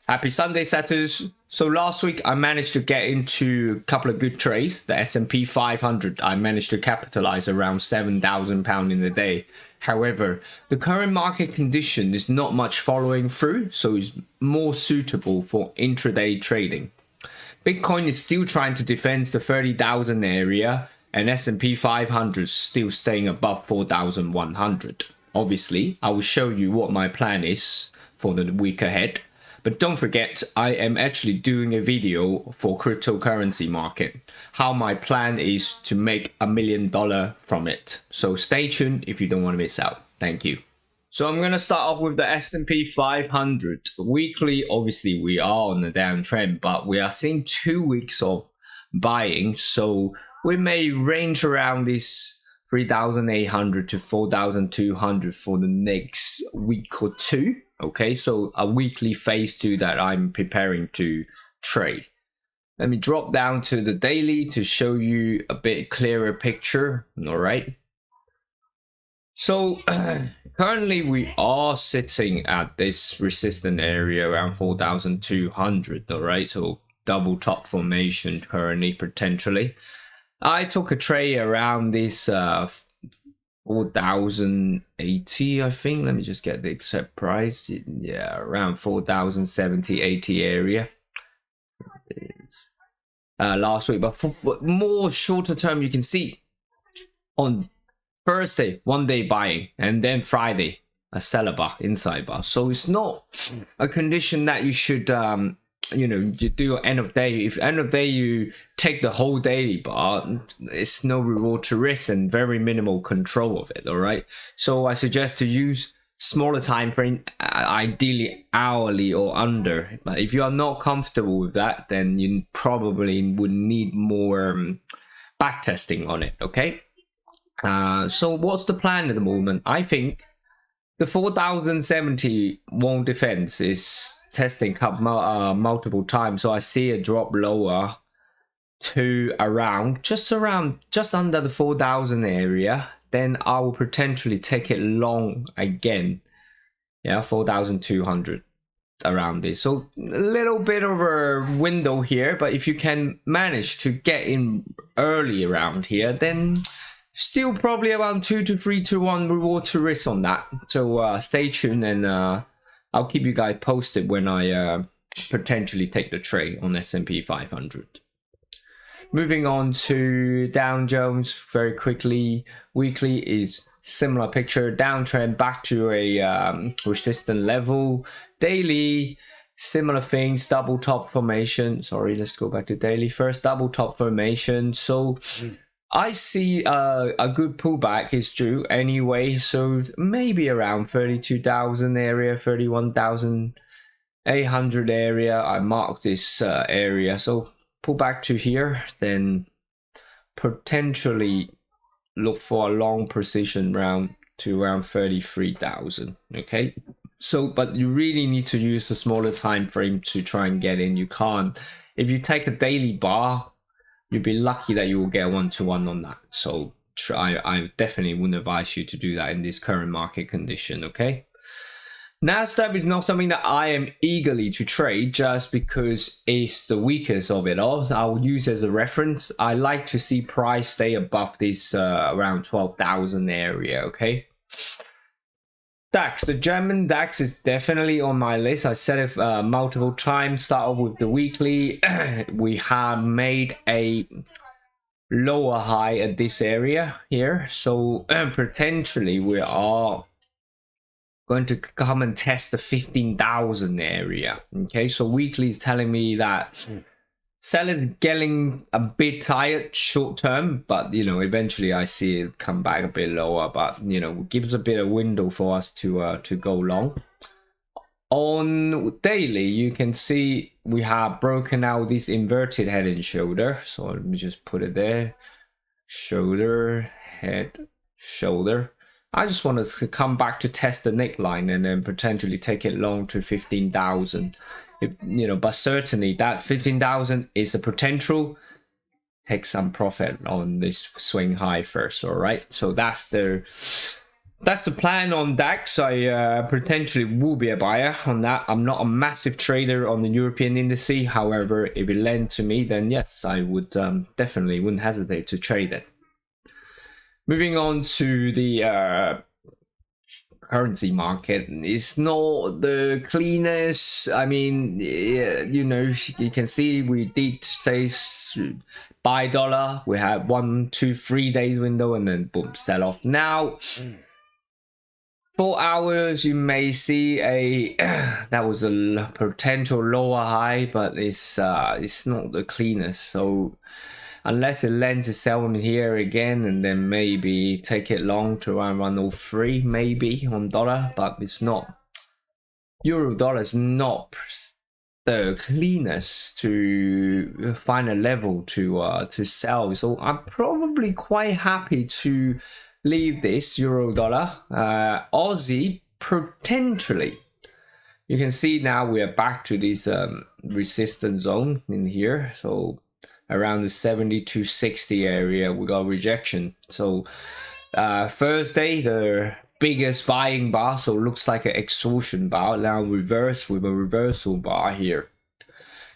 Happy Sunday, setters. So last week I managed to get into a couple of good trades. The S&P 500, I managed to capitalize around £7,000 in a day. However, the current market condition is not much following through, so it's more suitable for intraday trading. Bitcoin is still trying to defend the 30,000 area, and S&P 500 still staying above 4,100. Obviously, I will show you what my plan is for the week ahead. But don't forget, I am actually doing a video for cryptocurrency market, how my plan is to make $1 million from it. So stay tuned if you don't want to miss out. Thank you. So I'm going to start off with the S&P 500. Weekly, obviously, we are on a downtrend, but we are seeing 2 weeks of buying. So we may range around this 3,800 to 4,200 for the next week or two. Okay, so a weekly phase 2 that I'm preparing to trade. Let me drop down to the daily to show you a bit clearer picture. All right. So currently we are sitting at this resistance area around 4,200. All right, so double top formation currently potentially. I took a trade around this 4,080, I think. Let me just get the exact price. Yeah, around 4,070, 80 area. Last week, but for more shorter term, you can see on Thursday, 1 day buying, and then Friday, a seller bar, inside bar. So it's not a condition that you should, you do end of day. If end of day you take the whole daily bar, it's no reward to risk and very minimal control of it. All right, so I suggest to use smaller time frame, ideally hourly or under. But if you are not comfortable with that, then you probably would need more back testing on it. Okay, so what's the plan at the moment? I think the 4,070 won't defense is testing up multiple times, so I see a drop lower to just under the 4,000 area. Then I will potentially take it long again. Yeah, 4,200 around this. So a little bit of a window here, but if you can manage to get in early around here, then still probably around 2 to 3 to 1 reward to risk on that. So stay tuned, and I'll keep you guys posted when I potentially take the trade on S&P 500. Moving on to Dow Jones very quickly. Weekly is similar picture, downtrend back to a resistant level. Daily, similar things, double top formation. Sorry, let's go back to daily first. Double top formation. So I see a good pullback is due anyway, so maybe around 32,000 area, 31,800 area. I marked this area, so pull back to here, then potentially look for a long position round to around 33,000. Okay, so but you really need to use the smaller time frame to try and get in. You can't, if you take a daily bar, you'd be lucky that you will get 1-to-1 on that. So I definitely wouldn't advise you to do that in this current market condition. Okay, Nasdaq is not something that I am eagerly to trade just because it's the weakest of it all. I'll use as a reference. I like to see price stay above this around 12,000 area. Okay, DAX, the German DAX is definitely on my list. I said it multiple times. Start off with the weekly. We have made a lower high at this area here, so potentially we are going to come and test the 15,000 area. Okay, so weekly is telling me that sellers getting a bit tired short term, but eventually I see it come back a bit lower, but gives a bit of window for us to go long. On daily, you can see we have broken out this inverted head and shoulder. So let me just put it there. Shoulder, head, shoulder. I just want to come back to test the neckline and then potentially take it long to 15,000. But certainly that 15,000 is a potential. Take some profit on this swing high first. All right. So that's the that's the plan on DAX. I potentially will be a buyer on that. I'm not a massive trader on the European indices. However, if it lent to me, then yes, I would definitely wouldn't hesitate to trade it. Moving on to the currency market, it's not the cleanest. I mean, yeah, you know, you can see we did say buy dollar. We had 1, 2, 3 days window, and then boom, sell off. Now 4 hours, you may see a that was a potential lower high, but it's not the cleanest. So unless it lends itself in here again, and then maybe take it long to around 103 maybe on dollar, but it's not. Euro dollar is not the cleanest to find a level to sell. So I'm probably quite happy to leave this euro dollar. Aussie potentially. You can see now we are back to this resistance zone in here. So around the 70 to 60 area, we got rejection. So Thursday, the biggest buying bar, so looks like an exhaustion bar, now reverse with a reversal bar here.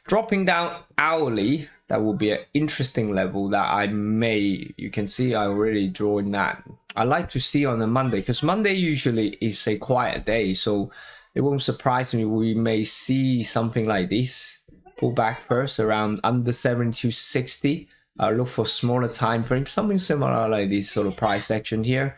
Dropping down hourly, that will be an interesting level that I may, you can see I already drawn that. I like to see on a Monday, because Monday usually is a quiet day, so it won't surprise me we may see something like this. Pull back first around under 70 to 60. Look for smaller time frame, something similar like this sort of price action here.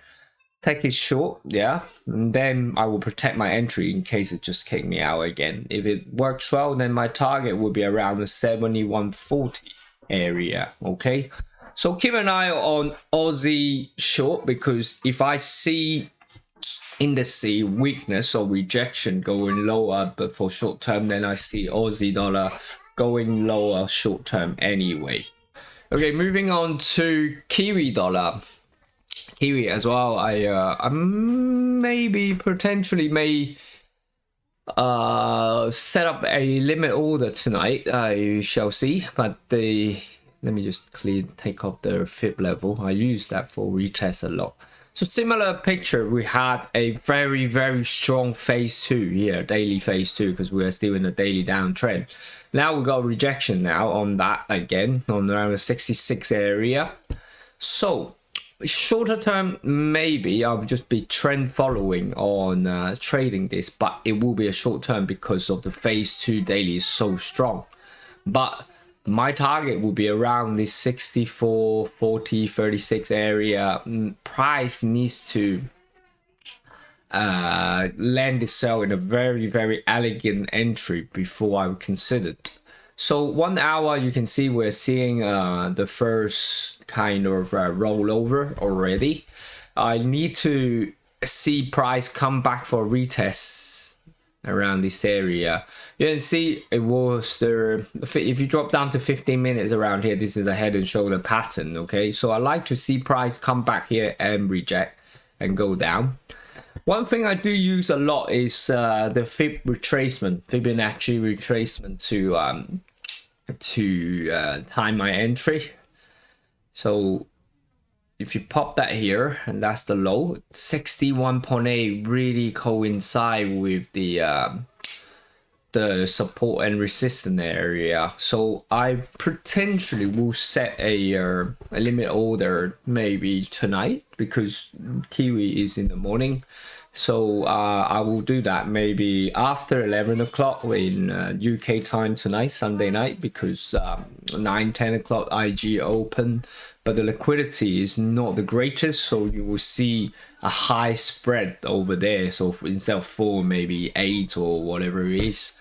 Take it short, yeah, and then I will protect my entry in case it just kicked me out again. If it works well, then my target will be around the 71.40 area, okay? So keep an eye on Aussie short, because if I see indice weakness or rejection going lower, but for short term, then I see Aussie dollar going lower short term anyway. Okay, moving on to Kiwi dollar. Kiwi as well. I maybe potentially may set up a limit order tonight. I shall see, but let me just take off the fib level. I use that for retest a lot. So similar picture, we had a very, very strong phase 2 here, daily phase 2, because we are still in a daily downtrend. Now we got rejection now on that again, on around the 66 area. So shorter term, maybe I'll just be trend following on trading this, but it will be a short term because of the phase 2 daily is so strong. But my target will be around this 64, 40, 36 area. Price needs to land itself in a very, very elegant entry before I would consider it. So 1 hour, you can see we're seeing the first kind of rollover already. I need to see price come back for retest around this area. You can see it was the, if you drop down to 15 minutes around here, this is the head and shoulder pattern, okay? So I like to see price come back here and reject and go down. One thing I do use a lot is the Fib retracement, Fibonacci retracement to time my entry. So if you pop that here, and that's the low, 61.8 really coincide with the support and resistance area. So I potentially will set a limit order maybe tonight, because Kiwi is in the morning. So I will do that maybe after 11 o'clock in UK time tonight, Sunday night, because 9, 10 o'clock IG open, but the liquidity is not the greatest, so you will see a high spread over there. So instead of 4, maybe 8 or whatever it is.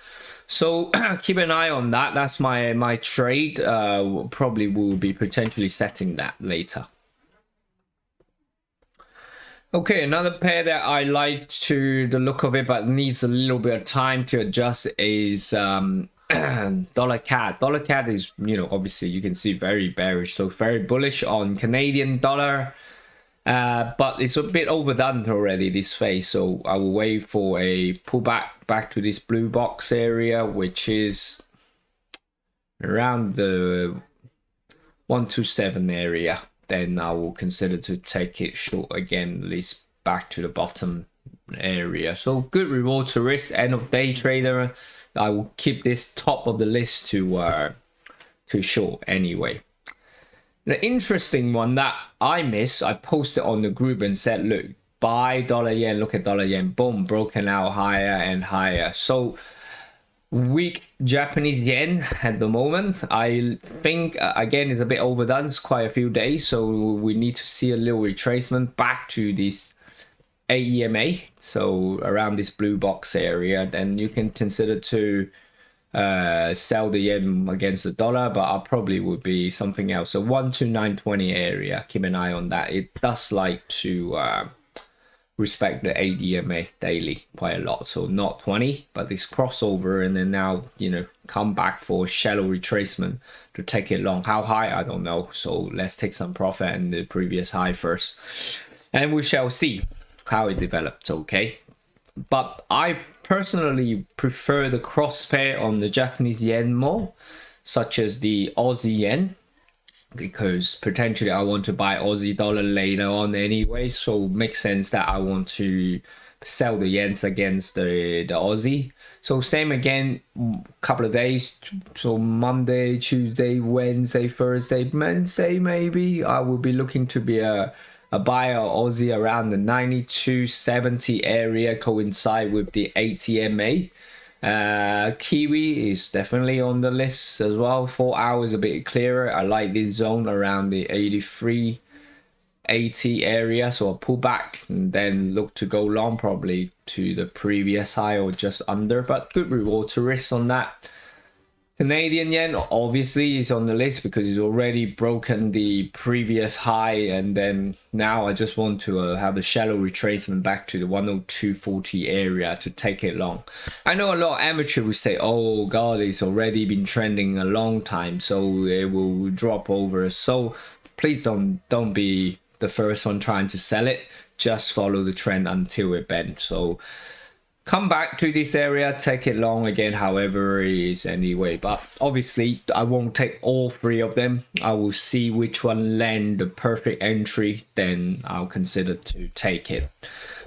So keep an eye on that. That's my trade. Probably will be potentially setting that later. Okay, another pair that I like to the look of it, but needs a little bit of time to adjust, is dollar CAD. Dollar CAD is, you know, obviously you can see very bearish, so very bullish on Canadian dollar, but it's a bit overdone already this phase. So I will wait for a pullback back to this blue box area, which is around the 127 area. Then I will consider to take it short again, at least back to the bottom area. So good reward to risk. End of day trader, I will keep this top of the list to short anyway. The interesting one that I missed, I posted on the group and said, look, buy dollar yen, look at dollar yen, boom, broken out higher and higher. So weak Japanese yen at the moment. I think again it's a bit overdone. It's quite a few days, so we need to see a little retracement back to this AEMA, so around this blue box area. Then you can consider to sell the yen against the dollar, but I probably would be something else. So 12920 area, keep an eye on that. It does like to respect the ADMA daily quite a lot, so not 20, but this crossover, and then now, you know, come back for shallow retracement to take it long. How high, I don't know, so let's take some profit in the previous high first, and we shall see how it develops. Okay, but I personally prefer the cross pair on the Japanese yen more, such as the Aussie yen, because potentially I want to buy Aussie dollar later on anyway, so it makes sense that I want to sell the yens against the Aussie. So same again, couple of days, so Monday, Tuesday, Wednesday, Thursday, Wednesday maybe I will be looking to be a buyer Aussie around the 92.70 area, coincide with the ATMA. Kiwi is definitely on the list as well. 4 hours a bit clearer. I like this zone around the 83.80 area, so I'll pull back and then look to go long, probably to the previous high or just under, but good reward to risk on that. Canadian yen obviously is on the list because it's already broken the previous high, and then now I just want to have a shallow retracement back to the 102.40 area to take it long. I know a lot of amateurs will say, oh god, it's already been trending a long time, so it will drop over. So please don't be the first one trying to sell it. Just follow the trend until it bends. So come back to this area, take it long again, however it is anyway. But obviously I won't take all three of them. I will see which one land the perfect entry, then I'll consider to take it.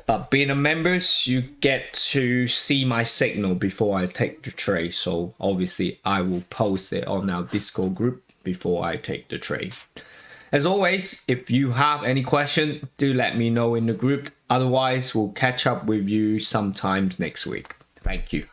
But being a members, you get to see my signal before I take the trade, so obviously I will post it on our Discord group before I take the trade. As always, if you have any question, do let me know in the group. Otherwise, we'll catch up with you sometimes next week. Thank you.